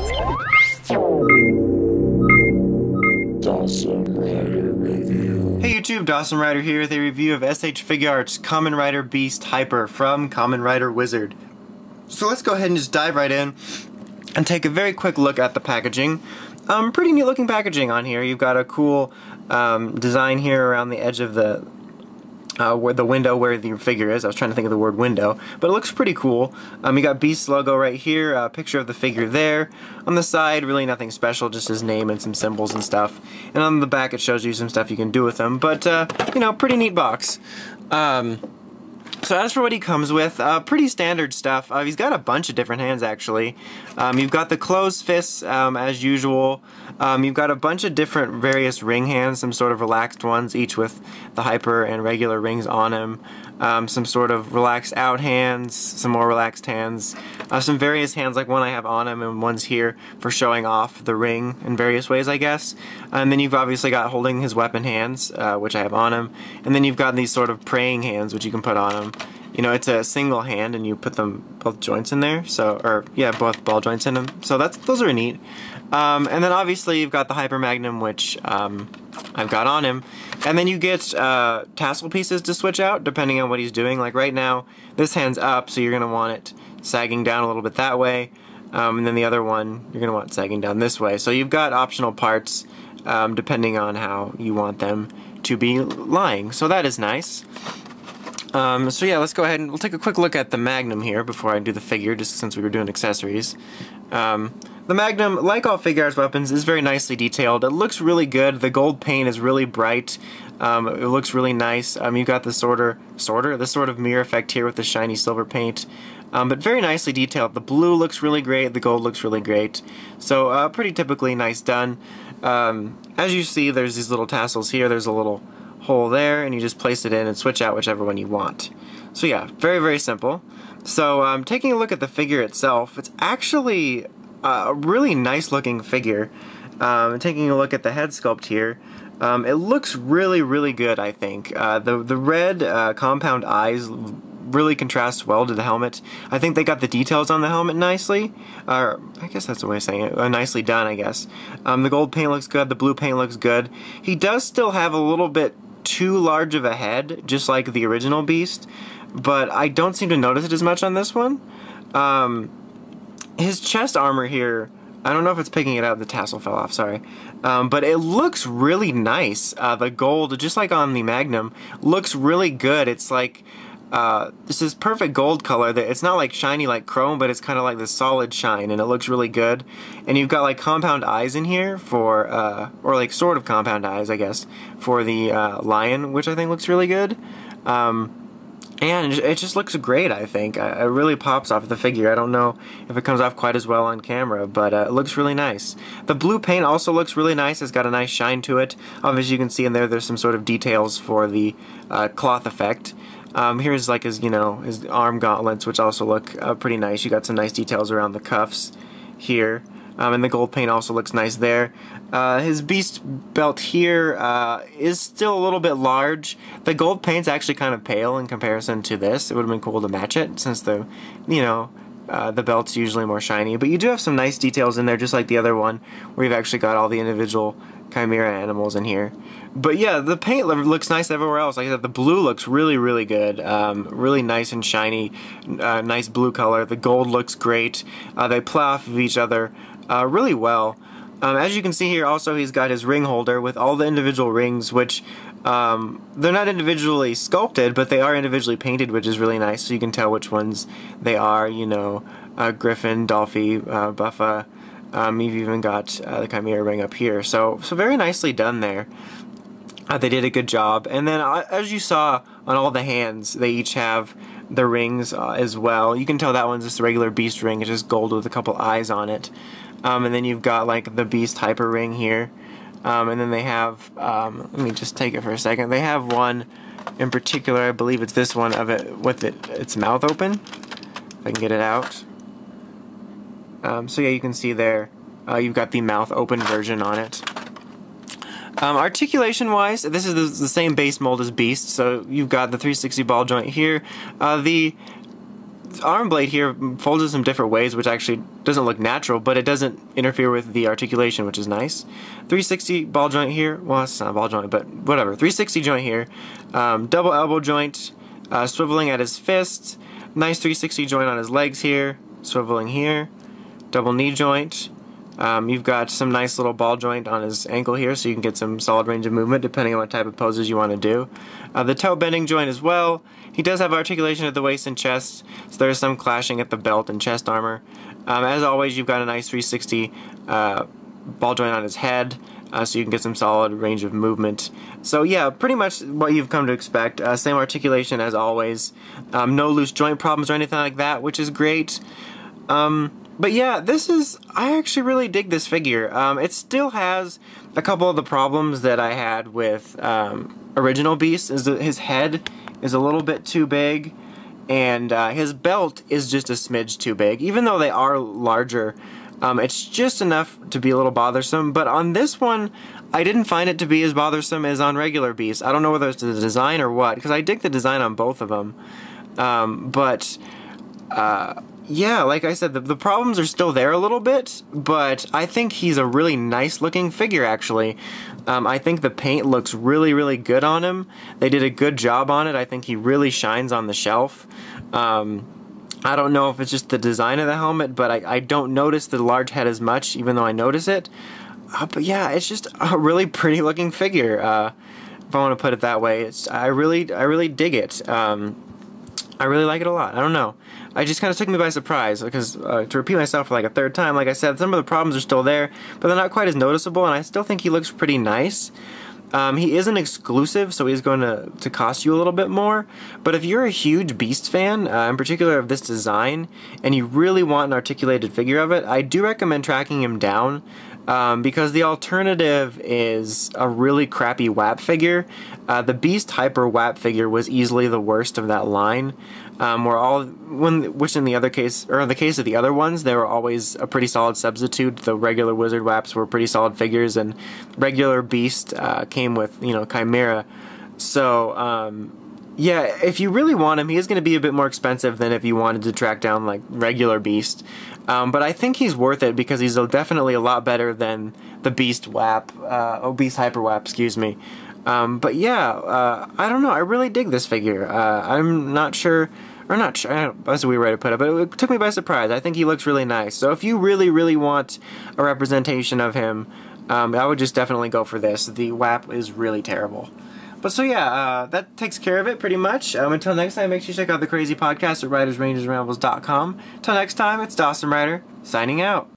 Hey YouTube, Dawson Rider here with a review of S.H.Figuarts Kamen Rider Beast Hyper from Kamen Rider Wizard. So let's go ahead and just dive right in and take a very quick look at the packaging. Pretty neat looking packaging on here. You've got a cool design here around the edge of the where the window where the figure is. I was trying to think of the word window, but it looks pretty cool. You got Beast's logo right here, a picture of the figure there. On the side, really nothing special, just his name and some symbols and stuff. And on the back, it shows you some stuff you can do with him. But you know, pretty neat box. So as for what he comes with, pretty standard stuff. He's got a bunch of different hands actually. You've got the closed fists as usual. You've got a bunch of different various ring hands, some sort of relaxed ones, each with the hyper and regular rings on him. Some sort of relaxed out hands, some more relaxed hands, some various hands like one I have on him and one's here for showing off the ring in various ways I guess. And then you've obviously got holding his weapon hands, which I have on him. And then you've got these sort of praying hands which you can put on him. You know, it's a single hand and you put them both joints in there, so, or yeah, both ball joints in them. So those are neat. And then obviously you've got the Hyper Magnum, which I've got on him. And then you get tassel pieces to switch out depending on what he's doing. Like right now, this hand's up, so you're going to want it sagging down a little bit that way. And then the other one, you're going to want it sagging down this way. So you've got optional parts depending on how you want them to be lying. So that is nice. So yeah, let's go ahead and we'll take a quick look at the Magnum here before I do the figure, just since we were doing accessories. The Magnum, like all Figuarts weapons, is very nicely detailed. It looks really good. The gold paint is really bright. It looks really nice. You've got the sort of mirror effect here with the shiny silver paint. But very nicely detailed. The blue looks really great. The gold looks really great. So pretty typically nice done. As you see, there's these little tassels here. There's a little hole there, and you just place it in and switch out whichever one you want. So yeah, very, very simple. So taking a look at the figure itself, it's actually a really nice looking figure. Taking a look at the head sculpt here, it looks really, really good, I think. The red compound eyes really contrasts well to the helmet. I think they got the details on the helmet nicely, or I guess that's the way of saying it, nicely done, I guess. The gold paint looks good, the blue paint looks good. He does still have a little bit too large of a head, just like the original Beast, but I don't seem to notice it as much on this one. His chest armor here, I don't know if it's picking it up, the tassel fell off, sorry. But it looks really nice. The gold, just like on the Magnum, looks really good. It's like, this is perfect gold color. That it's not like shiny like chrome, but it's kind of like this solid shine, and it looks really good. And you've got like compound eyes in here for, or like sort of compound eyes, I guess, for the lion, which I think looks really good. And it just looks great, I think. It really pops off the figure. I don't know if it comes off quite as well on camera, but it looks really nice. The blue paint also looks really nice. It's got a nice shine to it. Obviously, you can see in there's some sort of details for the cloth effect. Here's like his, you know, his arm gauntlets, which also look pretty nice. You got some nice details around the cuffs here. And the gold paint also looks nice there. His Beast belt here is still a little bit large. The gold paint's actually kind of pale in comparison to this. It would have been cool to match it since the, you know, the belt's usually more shiny. But you do have some nice details in there, just like the other one, where you've actually got all the individual chimera animals in here. But yeah, the paint looks nice everywhere else. Like I said, the blue looks really, really good. Really nice and shiny, nice blue color. The gold looks great. They play off of each other really well. As you can see here, also he's got his ring holder with all the individual rings, which they're not individually sculpted, but they are individually painted, which is really nice. So you can tell which ones they are. You know, Griffin, Dolphy, Buffa. You've even got the Chimera ring up here. So very nicely done there. They did a good job. And then as you saw on all the hands, they each have the rings as well. You can tell that one's just a regular Beast ring. It's just gold with a couple eyes on it. And then you've got like the Beast Hyper ring here. And then they have, let me just take it for a second. They have one in particular, I believe it's this one of it with its mouth open. If I can get it out. So yeah, you can see there, you've got the mouth open version on it. Articulation wise, this is the same base mold as Beast, so you've got the 360 ball joint here. The arm blade here folds in some different ways, which actually doesn't look natural, but it doesn't interfere with the articulation, which is nice. 360 ball joint here. Well, it's not a ball joint, but whatever. 360 joint here. Double elbow joint, swiveling at his fist. Nice 360 joint on his legs here, swiveling here. Double knee joint. You've got some nice little ball joint on his ankle here, so you can get some solid range of movement depending on what type of poses you want to do. The toe bending joint as well. He does have articulation at the waist and chest, so there's some clashing at the belt and chest armor. As always, you've got a nice 360 ball joint on his head, so you can get some solid range of movement. So yeah, pretty much what you've come to expect. Same articulation as always. No loose joint problems or anything like that, which is great. But yeah, I actually really dig this figure. It still has a couple of the problems that I had with original Beast. Is that his head is a little bit too big, and his belt is just a smidge too big. Even though they are larger, it's just enough to be a little bothersome. But on this one, I didn't find it to be as bothersome as on regular Beast. I don't know whether it's the design or what, because I dig the design on both of them. Yeah, like I said, the problems are still there a little bit, but I think he's a really nice looking figure, actually. I think the paint looks really, really good on him. They did a good job on it. I think he really shines on the shelf. I don't know if it's just the design of the helmet, but I don't notice the large head as much, even though I notice it. But yeah, it's just a really pretty looking figure, if I want to put it that way. I really dig it. I really like it a lot. I don't know. It just kind of took me by surprise, because to repeat myself for like a third time, like I said, some of the problems are still there, but they're not quite as noticeable, and I still think he looks pretty nice. He isn't exclusive, so he's going to cost you a little bit more, but if you're a huge Beast fan, in particular of this design, and you really want an articulated figure of it, I do recommend tracking him down. Because the alternative is a really crappy WAP figure. The Beast Hyper WAP figure was easily the worst of that line. Which in the other case, or in the case of the other ones, they were always a pretty solid substitute. The regular Wizard WAPs were pretty solid figures, and regular Beast came with, Chimera. So, yeah, if you really want him, he is going to be a bit more expensive than if you wanted to track down like regular Beast. But I think he's worth it because he's definitely a lot better than the Beast WAP, Beast Hyper WAP, excuse me. But yeah, I don't know, I really dig this figure. I'm not sure, that's a weird way to put it, but it took me by surprise. I think he looks really nice. So if you really, really want a representation of him, I would just definitely go for this. The WAP is really terrible. But so yeah, that takes care of it pretty much. Until next time, make sure you check out the Crazy Podcast at WritersRangersRambles.com. Until next time, it's Dawson Rider, signing out.